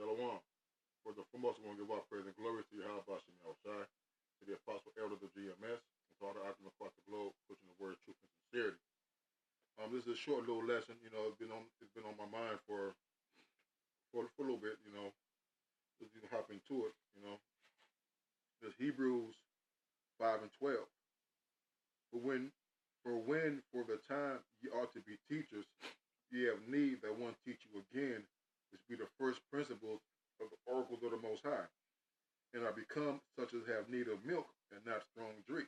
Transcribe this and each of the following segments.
Shalom. For the foremost, I want to give our praise and glory to Yahweh Bashim Yahushai, to the apostle elder of the GMS, and to all the actors across the globe, pushing the word, truth, and sincerity. This is a short little lesson. It's been on my mind for a little bit. Just to hop into it. There's Hebrews 5:12. For the time ye ought to be teachers, ye have need that one teach you again, which be the first principles of the oracles of the Most High, and are become such as have need of milk and not strong drink.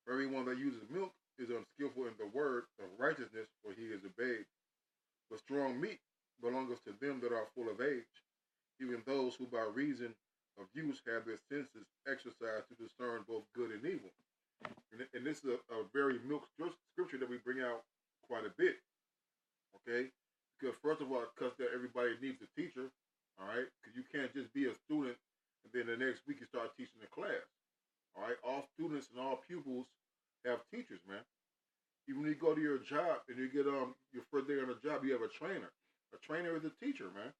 For everyone that uses milk is unskillful in the word of righteousness, for he is a babe. But strong meat belongeth to them that are full of age, even those who by reason of use have their senses exercised to discern both good and evil. And this is a very milk scripture that we bring out quite a bit, okay? Because first of all, because that everybody needs a teacher, all right? Because you can't just be a student and then the next week you start teaching the class, all right? All students and all pupils have teachers, man. Even when you go to your job and you get your first day on the job, you have a trainer. A trainer is a teacher, man.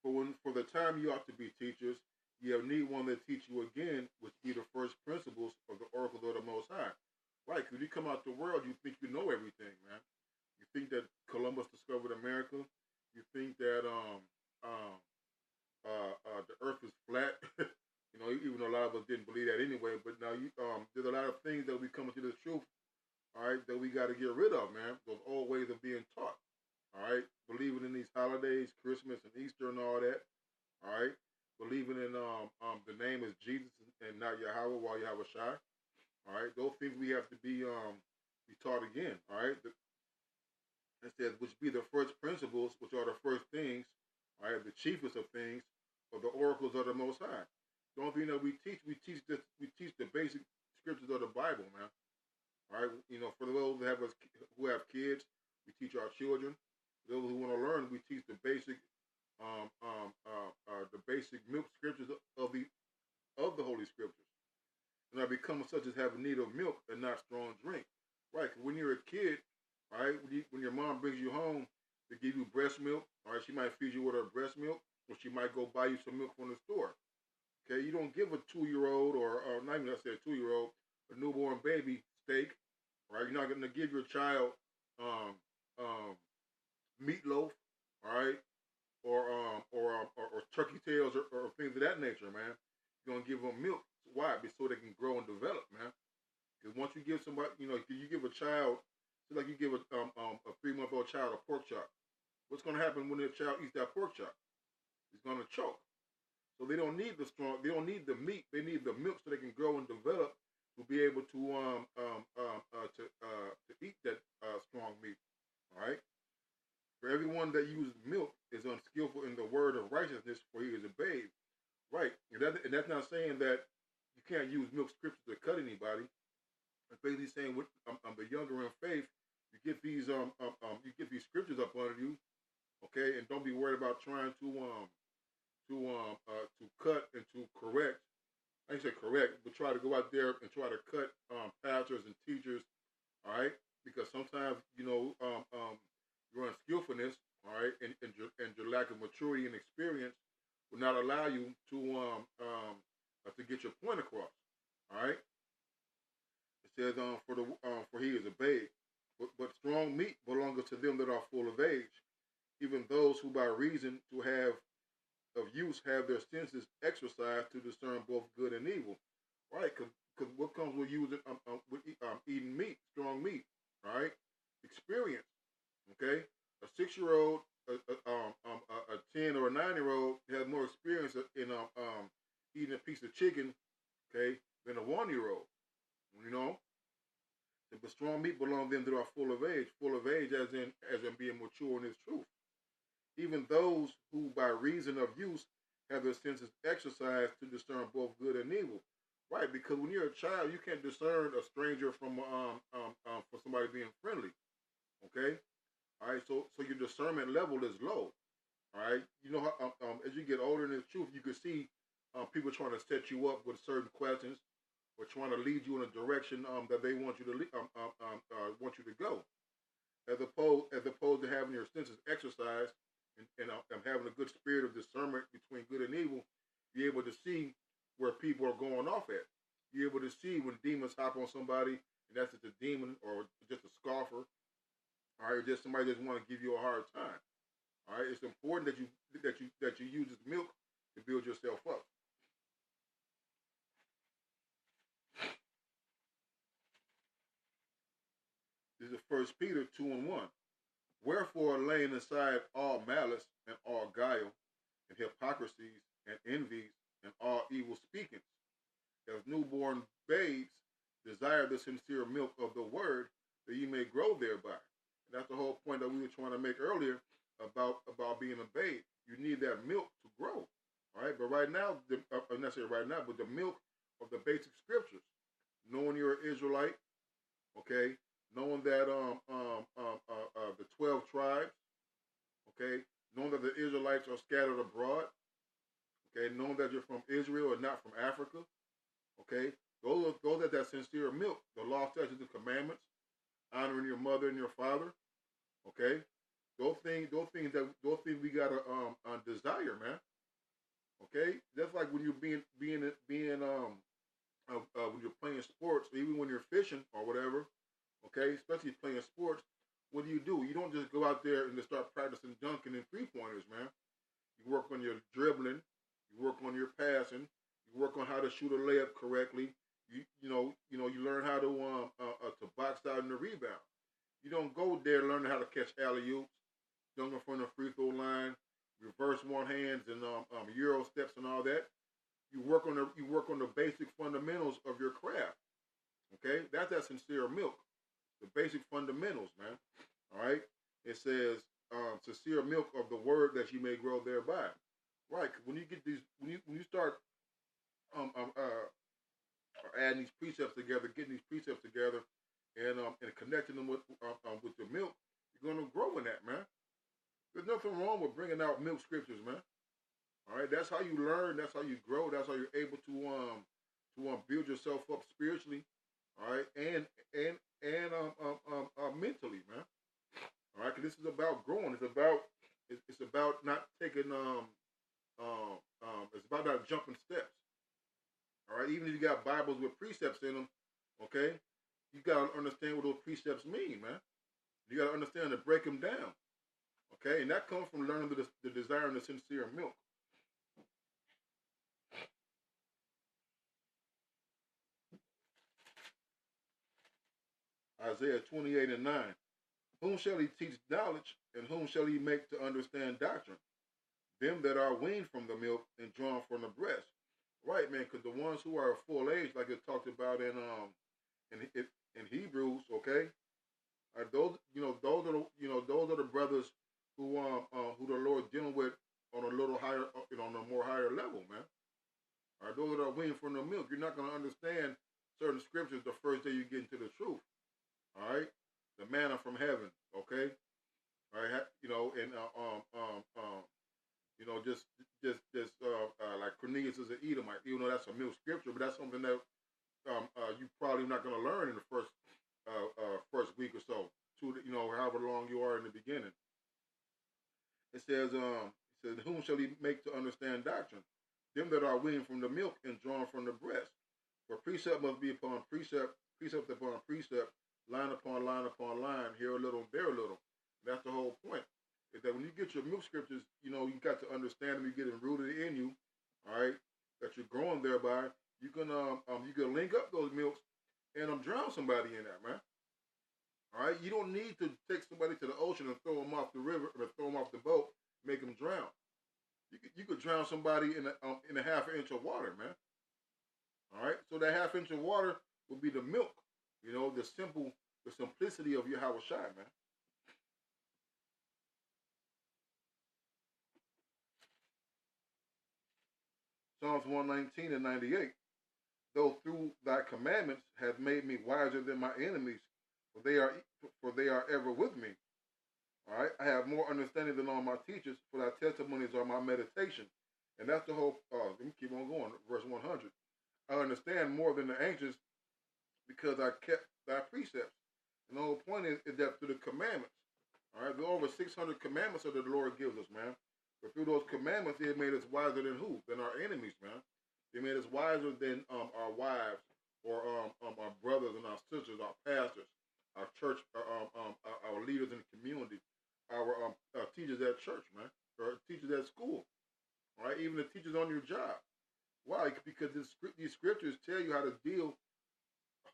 For the time you ought to be teachers, you have need one that teach you again, which be the first principles of the oracles of the Most High. Right, because you come out the world, you think you know everything, man. You think that Columbus discovered America. You think that the earth is flat. Even though a lot of us didn't believe that anyway. But now there's a lot of things that we come into the truth, all right, that we got to get rid of, man. Those old ways of being taught, all right. Believing in these holidays, Christmas and Easter and all that, all right. Believing in the name is Jesus and not Yahweh while Yahweh Shai. All right, those things we have to be taught again. All right, it says which be the first principles, which are the first things. All right, the chiefest of things of the oracles of the Most High. The only thing that we teach the basic scriptures of the Bible, man. All right, for those who have kids, we teach our children. For those who want to learn, we teach the basic milk scriptures of the Holy Scriptures. And I become such as have a need of milk and not strong drink. Right, because when you're a kid, all right, when your mom brings you home to give you breast milk, all right, she might feed you with her breast milk, or she might go buy you some milk from the store. Okay, you don't give a 2-year-old or not even, let's say a 2-year-old, a newborn baby steak, right? You're not going to give your child meatloaf, all right, or turkey tails or things of that nature, man. You're gonna give them milk. Why? So they can grow and develop, man. Because once you give somebody, if you give a child, it's like you give a 3-month-old child a pork chop. What's gonna happen when the child eats that pork chop? He's gonna choke. So they don't need they don't need the meat. They need the milk so they can grow and develop to be able to eat that strong meat. All right. For everyone that uses milk is unskillful in the word of righteousness, for he is a babe. Right, and that's not saying that you can't use milk scriptures to cut anybody. It's basically saying with the younger in faith, you get these scriptures up under you, okay, and don't be worried about trying to cut and to correct. I didn't say correct, but try to go out there and try to cut pastors and teachers, all right, because sometimes your unskillfulness, all right, and your lack of maturity and experience will not allow you to get your point across. All right. It says for he is a babe, but strong meat belongeth to them that are full of age, even those who by reason to have of use have their senses exercised to discern both good and evil. Right? Because what comes with using eating meat, strong meat, right? Experience. Okay. A 6-year-old, a 10 or a 9-year-old has more experience in eating a piece of chicken, okay, than a 1-year-old. But strong meat belongs to them that are full of age as in being mature in his truth. Even those who by reason of use have their senses exercised to discern both good and evil. Right, because when you're a child, you can't discern a stranger from somebody being friendly. Okay? All right, so your discernment level is low. All right, how as you get older in this truth, you can see people trying to set you up with certain questions or trying to lead you in a direction that they want you to go, as opposed to having your senses exercised and I'm having a good spirit of discernment between good and evil, you're able to see where people are going off at. You're able to see when demons hop on somebody, and that's just a demon or just a scoffer, all right, or just somebody that just want to give you a hard time. All right, it's important that you use this milk to build yourself up. This is First Peter 2:1. Wherefore, laying aside all malice and all guile and hypocrisies and envies and all evil speakings, as newborn babes, desire the sincere milk of the word that you may grow thereby. And that's the whole point that we were trying to make earlier about being a babe. You need that milk to grow. All right, but right now, not necessarily right now, but the milk of the basic scriptures, knowing you're an Israelite, okay, knowing that the 12 tribes, okay, knowing that the Israelites are scattered abroad, okay, knowing that you're from Israel and not from Africa, okay, those are that sincere milk, the law, statutes, and commandments, honoring your mother and your father, okay, those things we gotta desire, man, okay. That's like when you're when you're playing sports, even when you're fishing or whatever, okay, especially playing sports. What do? You don't just go out there and just start practicing dunking and 3 pointers, man. You work on your dribbling, you work on your passing, you work on how to shoot a layup correctly. You learn how to box out in the rebound. You don't go there learning how to catch alley oops, dunking from the free throw line, reverse one hands and euro steps and all that. You work on the basic fundamentals of your craft. Okay, that's that sincere milk, the basic fundamentals, man. All right, it says sincere milk of the word that you may grow thereby. Right, 'cause when you get these, when you start um, um, uh, adding these precepts together, getting these precepts together, and connecting them with the milk, you're gonna grow in that, man. There's nothing wrong with bringing out milk scriptures, man. All right, that's how you learn. That's how you grow. That's how you're able to build yourself up spiritually. All right, and mentally, man. All right, because this is about growing. It's about not taking it's about not jumping steps. All right, even if you got Bibles with precepts in them, okay, you gotta understand what those precepts mean, man. You gotta understand to break them down. Okay, and that comes from learning the desire and the sincere milk. Isaiah 28:9. Whom shall he teach knowledge, and whom shall he make to understand doctrine? Them that are weaned from the milk and drawn from the breast. Right, man, because the ones who are full age, like it talked about in Hebrews, okay, are those are the brothers who the Lord dealing with on a little higher, on a more higher level, man. All right, those that are weaned from the milk, you're not going to understand certain scriptures the first day you get into the truth. All right, the manna from heaven, okay. All right, and like Cornelius is an Edomite, even though that's a milk scripture, but that's something that you probably not going to learn in the first week or so, however long you are in the beginning. It says, whom shall he make to understand doctrine? Them that are weaned from the milk and drawn from the breast. For precept must be upon precept, precept upon precept, line upon line upon line, here a little, there a little. That's the whole point. Is that when you get your milk scriptures, you got to understand them, you get them rooted in you, all right, that you're growing thereby. You can link up those milks and drown somebody in that, man. All right, you don't need to take somebody to the ocean and throw them off the river or throw them off the boat, make them drown. You could drown somebody in a half an inch of water, man. All right, so that half inch of water will be the milk. The simplicity of your Shai, man. Psalms 119:98. Though through thy commandments have made me wiser than my enemies, for they are for they are ever with me. All right, I have more understanding than all my teachers, for thy testimonies are my meditation. And that's the whole. Let me keep on going. Verse 100. I understand more than the ancients because I kept thy precepts. And the whole point is that through the commandments. All right, there are over 600 commandments that the Lord gives us, man. But through those commandments, He made us wiser than who? Than our enemies, man. He made us wiser than our wives or our brothers and our sisters, our pastors, our church, our leaders in the community, our teachers at church, man, or teachers at school. All right, even the teachers on your job. Why? Because these scriptures tell you how to deal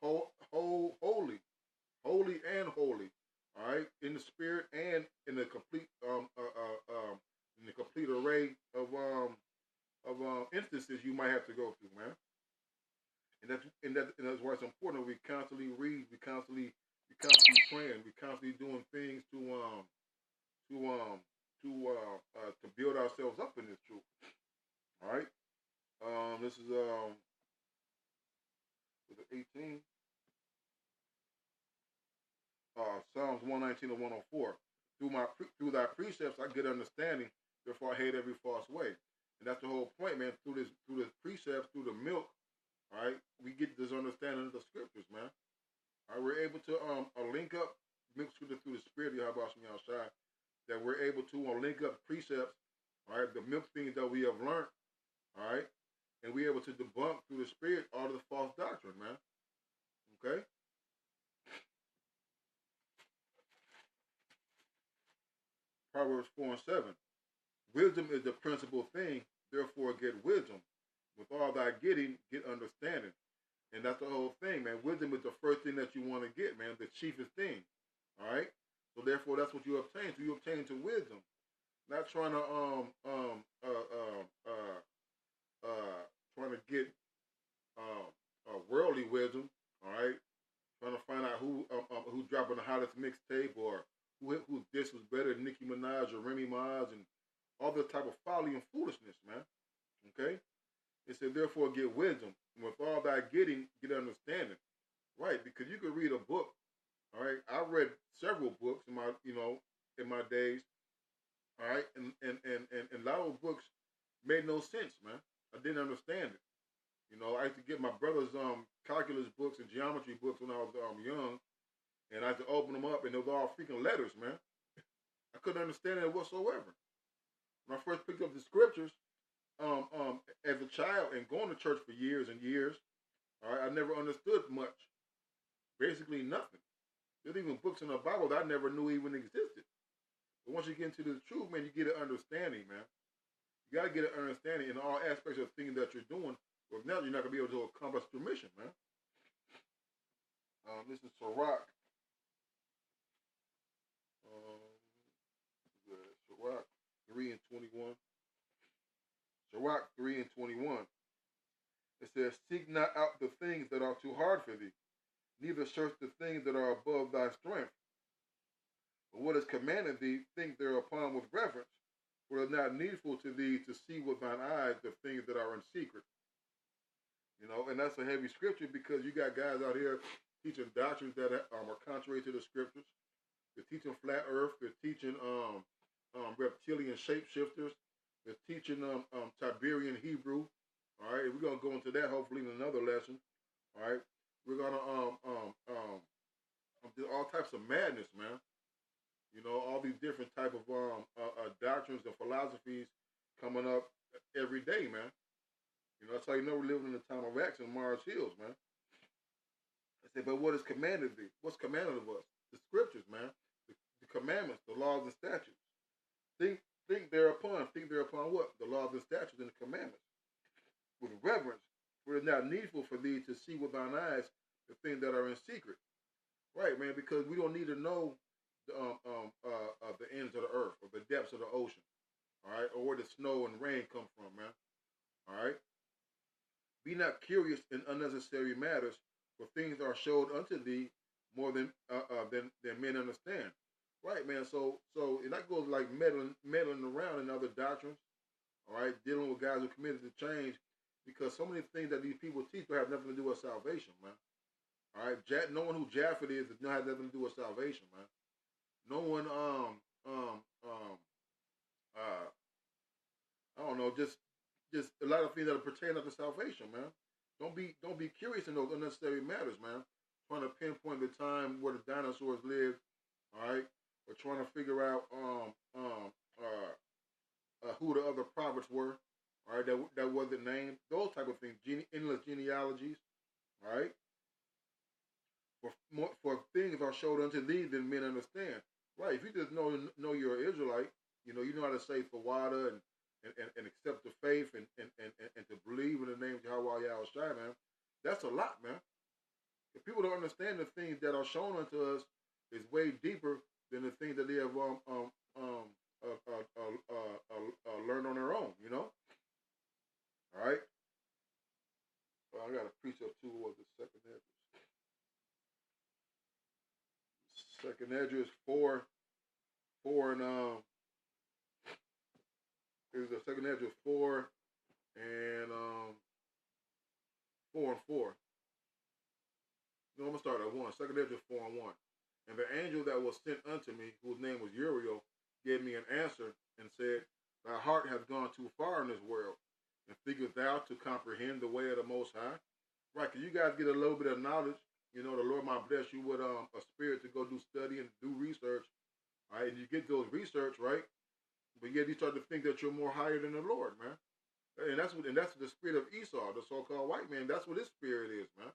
holy and holy. All right, in the spirit and in the complete array of instances you might have to go through, man. And that's why it's important. We constantly read, we constantly praying, we constantly doing things to to build ourselves up in this truth. All right. This is was it 18? Psalms 119 and 104. Through thy precepts I get understanding, therefore I hate every false way. And that's the whole point, man. Through this precepts, through the milk, all right, we get this understanding of the scriptures, man. All right, we're able to link up mixed through the spirit of Yahweh outside, that we're able to link up precepts, all right, the milk things that we have learned, all right, and we're able to debunk through the spirit all of the false doctrine, man. Okay? Proverbs 4 and 7. Wisdom is the principal thing, therefore get wisdom. With all thy getting, get understanding. And that's the whole thing, man. Wisdom is the first thing that you want to get, man, the chiefest thing. All right? So therefore that's what you obtain. So you obtain to wisdom. Not trying to trying to get worldly wisdom, all right? Trying to find out who's dropping the hottest mixtape, or who this was better than Nicki Minaj or Remy Ma, and all this type of folly and foolishness, man. Okay? It said, therefore get wisdom. And with all thy getting, get understanding. Right, because you could read a book, all right? I read several books in my days, all right? And a lot of books made no sense, man. I didn't understand it. I used to get my brother's calculus books and geometry books when I was young, and I had to open them up, and they were all freaking letters, man. I couldn't understand it whatsoever. When I first picked up the scriptures, as a child and going to church for years and years, all right, I never understood much. Basically nothing. There's even books in the Bible that I never knew even existed. But once you get into the truth, man, you get an understanding, man. You got to get an understanding in all aspects of things that you're doing. Or if not, you're not going to be able to accomplish your mission, man. This is Sirach. Sirach 3 and 21. Sirach 3 and 21. It says, seek not out the things that are too hard for thee, neither search the things that are above thy strength. But what is commanded thee, think thereupon with reverence, for it is not needful to thee to see with thine eyes the things that are in secret. And that's a heavy scripture, because you got guys out here teaching doctrines that are contrary to the scriptures. They're teaching flat earth. They're teaching reptilian shapeshifters. They're teaching Tiberian Hebrew. All right, we're gonna go into that hopefully in another lesson. All right, we're gonna do all types of madness, man. All these different type of doctrines and philosophies coming up every day, man. That's how you know we're living in the time of X and Mars Hills, man. I say, but what is commanded thee? What's commanded of us? The scriptures, man. The commandments, the laws and statutes. Think thereupon. Think thereupon what? The laws and statutes and the commandments. With reverence, for it is not needful for thee to see with thine eyes the things that are in secret. Right, man, because we don't need to know the ends of the earth or the depths of the ocean. All right, or where the snow and rain come from, man. All right. Be not curious in unnecessary matters, for things are showed unto thee more than men understand. Right, man. So and that goes like meddling around in other doctrines. All right, dealing with guys who committed to change, because so many things that these people teach don't have nothing to do with salvation, man. All right, knowing who Japheth is does not have nothing to do with salvation, man. No one I don't know, just a lot of things that pertain to salvation, man. Don't be curious in those unnecessary matters, man. Trying to pinpoint the time where the dinosaurs lived, all right, or trying to figure out who the other prophets were, all right, that wasn't named, those type of things, endless genealogies, all right. For things are showed unto thee, then men understand. Right? If you just know you're an Israelite, you know how to say Fawada and accept the faith and to believe in the name of Yahweh Yahushua, man. That's a lot, man. If people don't understand the things that are shown unto us is way deeper than the things that they have learned on their own, All right. I got a precept too. What was the second Esdras? Second Esdras 4 and it was the second Esdras 4 and 4. No, I'm gonna start at 1. Second Esdras 4 and 1. And the angel that was sent unto me, whose name was Uriel, gave me an answer and said, Thy heart hath gone too far in this world, and thinkest thou to comprehend the way of the Most High? Right, because you guys get a little bit of knowledge. The Lord might bless you with a spirit to go do study and do research. All right, and you get those research, right? But yet you start to think that you're more higher than the Lord, man. And that's the spirit of Esau, the so-called white man. That's what his spirit is, man.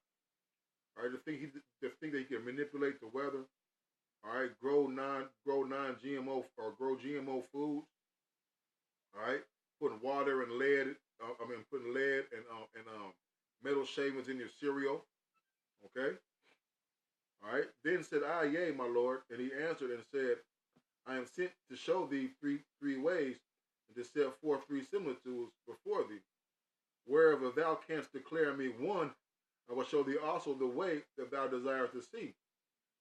All right, the thing that he can manipulate the weather. All right, grow non-GMO or grow GMO foods. All right, putting water and lead. Putting lead and metal shavings in your cereal. Okay. All right. Then said I, Yea, my Lord, and he answered and said, I am sent to show thee three ways, and to set forth 3 similitudes before thee. Wherever thou canst declare me one, I will show thee also the way that thou desirest to see.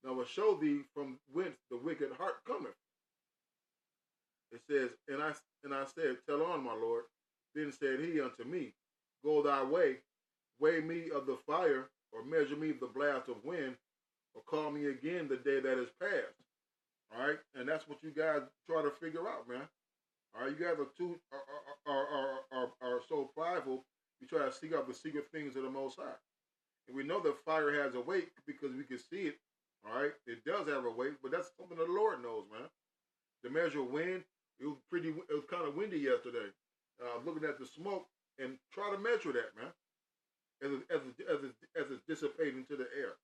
And I will show thee from whence the wicked heart cometh. It says, and I said, Tell on, my Lord. Then said he unto me, Go thy way, weigh me of the fire, or measure me the blast of wind, or call me again the day that is past. All right, and that's what you guys try to figure out, man. All right, you guys are so prideful. You try to seek out the secret things of the Most High, and we know that fire has a weight because we can see it. All right, it does have a weight, but that's something that the Lord knows, man. The measure of wind, it was kind of windy yesterday. Looking at the smoke and try to measure that, man, as it's dissipating to the air.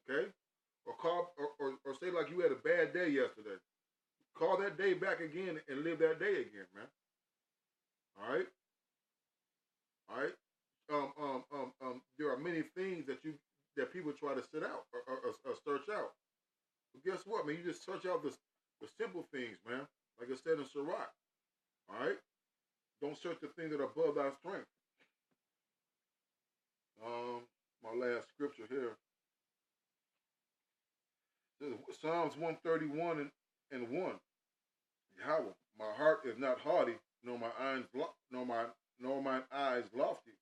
Okay, or say like you had a bad day yesterday. Call that day back again and live that day again, man. All right, all right. There are many things that people try to sit out or search out. But guess what, man? You just search out the simple things, man. Like I said in Sirach. All right. Don't search the things that are above thy strength. My last scripture here. Psalms 131 and 1. Yahweh, my heart is not haughty, nor mine eyes lofty.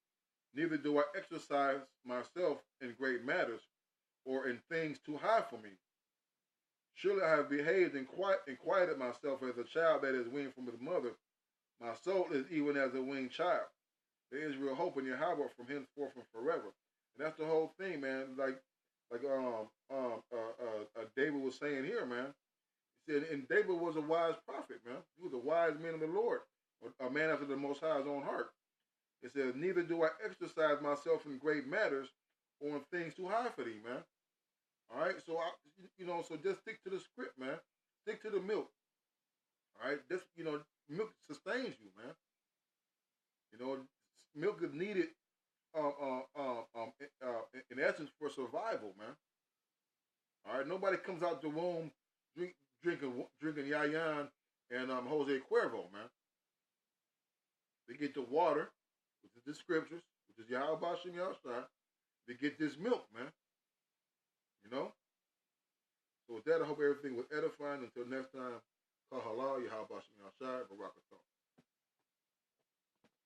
Neither do I exercise myself in great matters, or in things too high for me. Surely I have behaved and quieted myself as a child that is weaned from his mother. My soul is even as a weaned child. There is real hope in Yahweh from henceforth and forever. And that's the whole thing, man. Like David was saying here, man. He said, and David was a wise prophet, man. He was a wise man of the Lord, a man after the Most High's own heart. It says, neither do I exercise myself in great matters or in things too high for thee, man. All right, so so just stick to the script, man. Stick to the milk. All right, this milk sustains you, man. Milk is needed, in essence, for survival, man. All right, nobody comes out the womb drinking Yayan and Jose Cuervo, man. They get the water, which is the scriptures, which is Yahweh Bashem Yahushua. They get this milk, man. So with that, I hope everything was edifying. Until next time, Kahala, Yahweh Bashem Yahushua, Barakatah.